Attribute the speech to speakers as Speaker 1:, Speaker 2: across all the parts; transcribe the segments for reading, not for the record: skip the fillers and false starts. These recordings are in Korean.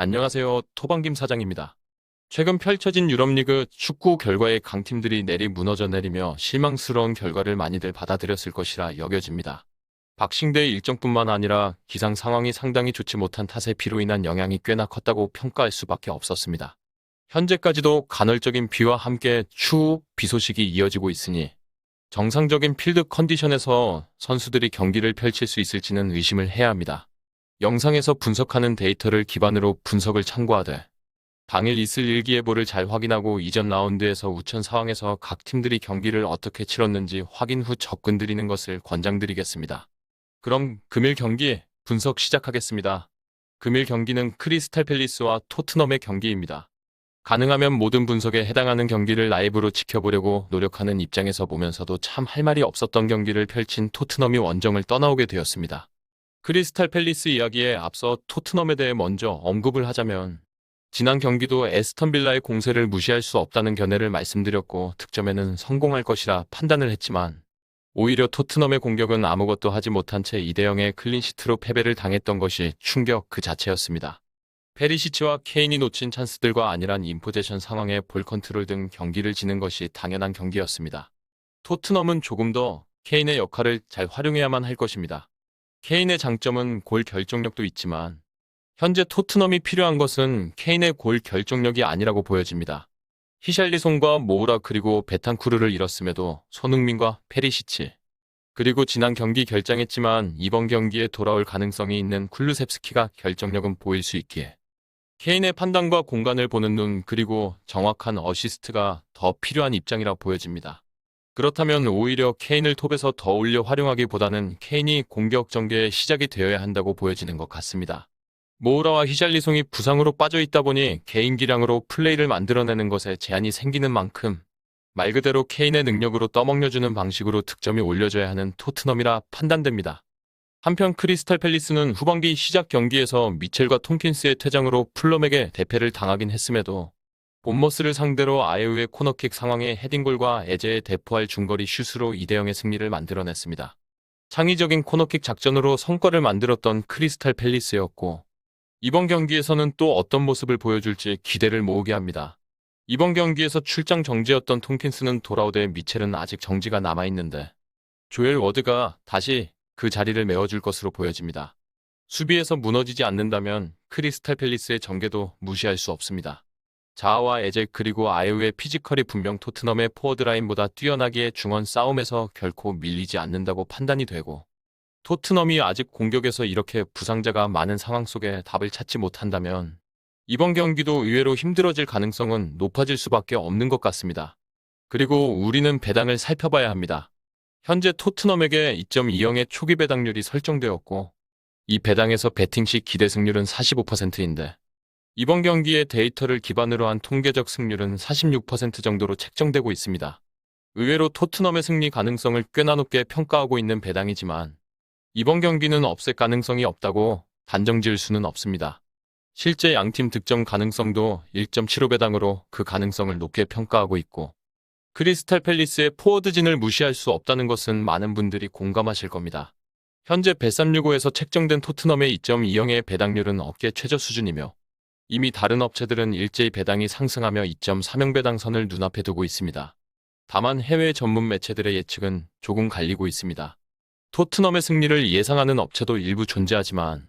Speaker 1: 안녕하세요. 토방김 사장입니다. 최근 펼쳐진 유럽리그 축구 결과에 강팀들이 무너져 내리며 실망스러운 결과를 많이들 받아들였을 것이라 여겨집니다. 박싱대의 일정뿐만 아니라 기상 상황이 상당히 좋지 못한 탓에 비로 인한 영향이 꽤나 컸다고 평가할 수밖에 없었습니다. 현재까지도 간헐적인 비와 함께 추후 비 소식이 이어지고 있으니 정상적인 필드 컨디션에서 선수들이 경기를 펼칠 수 있을지는 의심을 해야 합니다. 영상에서 분석하는 데이터를 기반으로 분석을 참고하되 당일 있을 일기예보를 잘 확인하고 이전 라운드에서 우천 상황에서 각 팀들이 경기를 어떻게 치렀는지 확인 후 접근드리는 것을 권장드리겠습니다. 그럼 금일 경기 분석 시작하겠습니다. 금일 경기는 크리스탈 팰리스와 토트넘의 경기입니다. 가능하면 모든 분석에 해당하는 경기를 라이브로 지켜보려고 노력하는 입장에서 보면서도 참 할 말이 없었던 경기를 펼친 토트넘이 원정을 떠나오게 되었습니다. 크리스탈 팰리스 이야기에 앞서 토트넘에 대해 먼저 언급을 하자면 지난 경기도 에스턴 빌라의 공세를 무시할 수 없다는 견해를 말씀드렸고 득점에는 성공할 것이라 판단을 했지만 오히려 토트넘의 공격은 아무것도 하지 못한 채 2대0의 클린시트로 패배를 당했던 것이 충격 그 자체였습니다. 페리시치와 케인이 놓친 찬스들과 안일한 인포제션 상황에 볼 컨트롤 등 경기를 지는 것이 당연한 경기였습니다. 토트넘은 조금 더 케인의 역할을 잘 활용해야만 할 것입니다. 케인의 장점은 골 결정력도 있지만 현재 토트넘이 필요한 것은 케인의 골 결정력이 아니라고 보여집니다. 히샬리송과 모우라 그리고 베탄쿠르를 잃었음에도 손흥민과 페리시치 그리고 지난 경기 결장했지만 이번 경기에 돌아올 가능성이 있는 쿨루셉스키가 결정력은 보일 수 있기에 케인의 판단과 공간을 보는 눈 그리고 정확한 어시스트가 더 필요한 입장이라 보여집니다. 그렇다면 오히려 케인을 톱에서 더 올려 활용하기보다는 케인이 공격 전개의 시작이 되어야 한다고 보여지는 것 같습니다. 모우라와 히샬리송이 부상으로 빠져 있다 보니 개인 기량으로 플레이를 만들어내는 것에 제한이 생기는 만큼 말 그대로 케인의 능력으로 떠먹여주는 방식으로 득점이 올려져야 하는 토트넘이라 판단됩니다. 한편 크리스탈 팰리스는 후반기 시작 경기에서 미첼과 톰킨스의 퇴장으로 풀럼에게 대패를 당하긴 했음에도 본머스를 상대로 아예우의 코너킥 상황의 헤딩골과 에제의 대포할 중거리 슛으로 2대0의 승리를 만들어냈습니다. 창의적인 코너킥 작전으로 성과를 만들었던 크리스탈 팰리스였고 이번 경기에서는 또 어떤 모습을 보여줄지 기대를 모으게 합니다. 이번 경기에서 출장 정지였던 톰킨스는 돌아오되 미첼은 아직 정지가 남아있는데 조엘 워드가 다시 그 자리를 메워줄 것으로 보여집니다. 수비에서 무너지지 않는다면 크리스탈 팰리스의 전개도 무시할 수 없습니다. 자아와 에제 그리고 아예우의 피지컬이 분명 토트넘의 포워드라인보다 뛰어나기에 중원 싸움에서 결코 밀리지 않는다고 판단이 되고 토트넘이 아직 공격에서 이렇게 부상자가 많은 상황 속에 답을 찾지 못한다면 이번 경기도 의외로 힘들어질 가능성은 높아질 수밖에 없는 것 같습니다. 그리고 우리는 배당을 살펴봐야 합니다. 현재 토트넘에게 2.20의 초기 배당률이 설정되었고 이 배당에서 배팅 시 기대 승률은 45%인데 이번 경기의 데이터를 기반으로 한 통계적 승률은 46% 정도로 책정되고 있습니다. 의외로 토트넘의 승리 가능성을 꽤나 높게 평가하고 있는 배당이지만 이번 경기는 없앨 가능성이 없다고 단정 지을 수는 없습니다. 실제 양팀 득점 가능성도 1.75배당으로 그 가능성을 높게 평가하고 있고 크리스탈 팰리스의 포워드진을 무시할 수 없다는 것은 많은 분들이 공감하실 겁니다. 현재 bet365에서 책정된 토트넘의 2.20의 배당률은 업계 최저 수준이며 이미 다른 업체들은 일제히 배당이 상승하며 2.30배당 선을 눈앞에 두고 있습니다. 다만 해외 전문 매체들의 예측은 조금 갈리고 있습니다. 토트넘의 승리를 예상하는 업체도 일부 존재하지만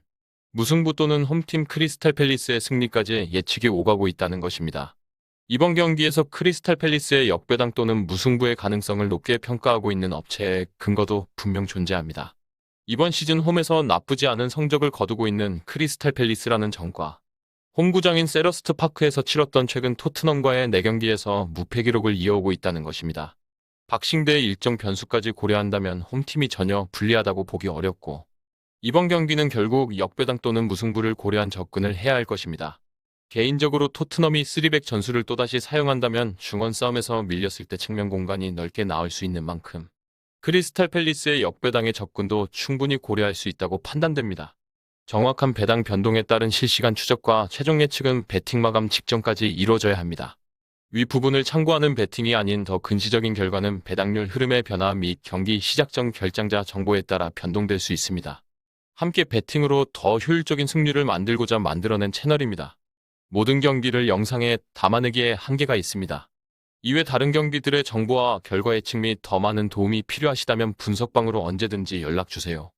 Speaker 1: 무승부 또는 홈팀 크리스탈 팰리스의 승리까지 예측이 오가고 있다는 것입니다. 이번 경기에서 크리스탈 팰리스의 역배당 또는 무승부의 가능성을 높게 평가하고 있는 업체의 근거도 분명 존재합니다. 이번 시즌 홈에서 나쁘지 않은 성적을 거두고 있는 크리스탈 팰리스라는 점과 홈구장인 셀러스트 파크에서 치렀던 최근 토트넘과의 4경기에서 무패 기록을 이어오고 있다는 것입니다. 박싱대의 일정 변수까지 고려한다면 홈팀이 전혀 불리하다고 보기 어렵고 이번 경기는 결국 역배당 또는 무승부를 고려한 접근을 해야 할 것입니다. 개인적으로 토트넘이 3백 전술을 또다시 사용한다면 중원 싸움에서 밀렸을 때 측면 공간이 넓게 나올 수 있는 만큼 크리스탈 팰리스의 역배당의 접근도 충분히 고려할 수 있다고 판단됩니다. 정확한 배당 변동에 따른 실시간 추적과 최종 예측은 배팅 마감 직전까지 이루어져야 합니다. 위 부분을 참고하는 배팅이 아닌 더 근시적인 결과는 배당률 흐름의 변화 및 경기 시작 전 결장자 정보에 따라 변동될 수 있습니다. 함께 배팅으로 더 효율적인 승률을 만들고자 만들어낸 채널입니다. 모든 경기를 영상에 담아내기에 한계가 있습니다. 이외 다른 경기들의 정보와 결과 예측 및 더 많은 도움이 필요하시다면 분석방으로 언제든지 연락 주세요.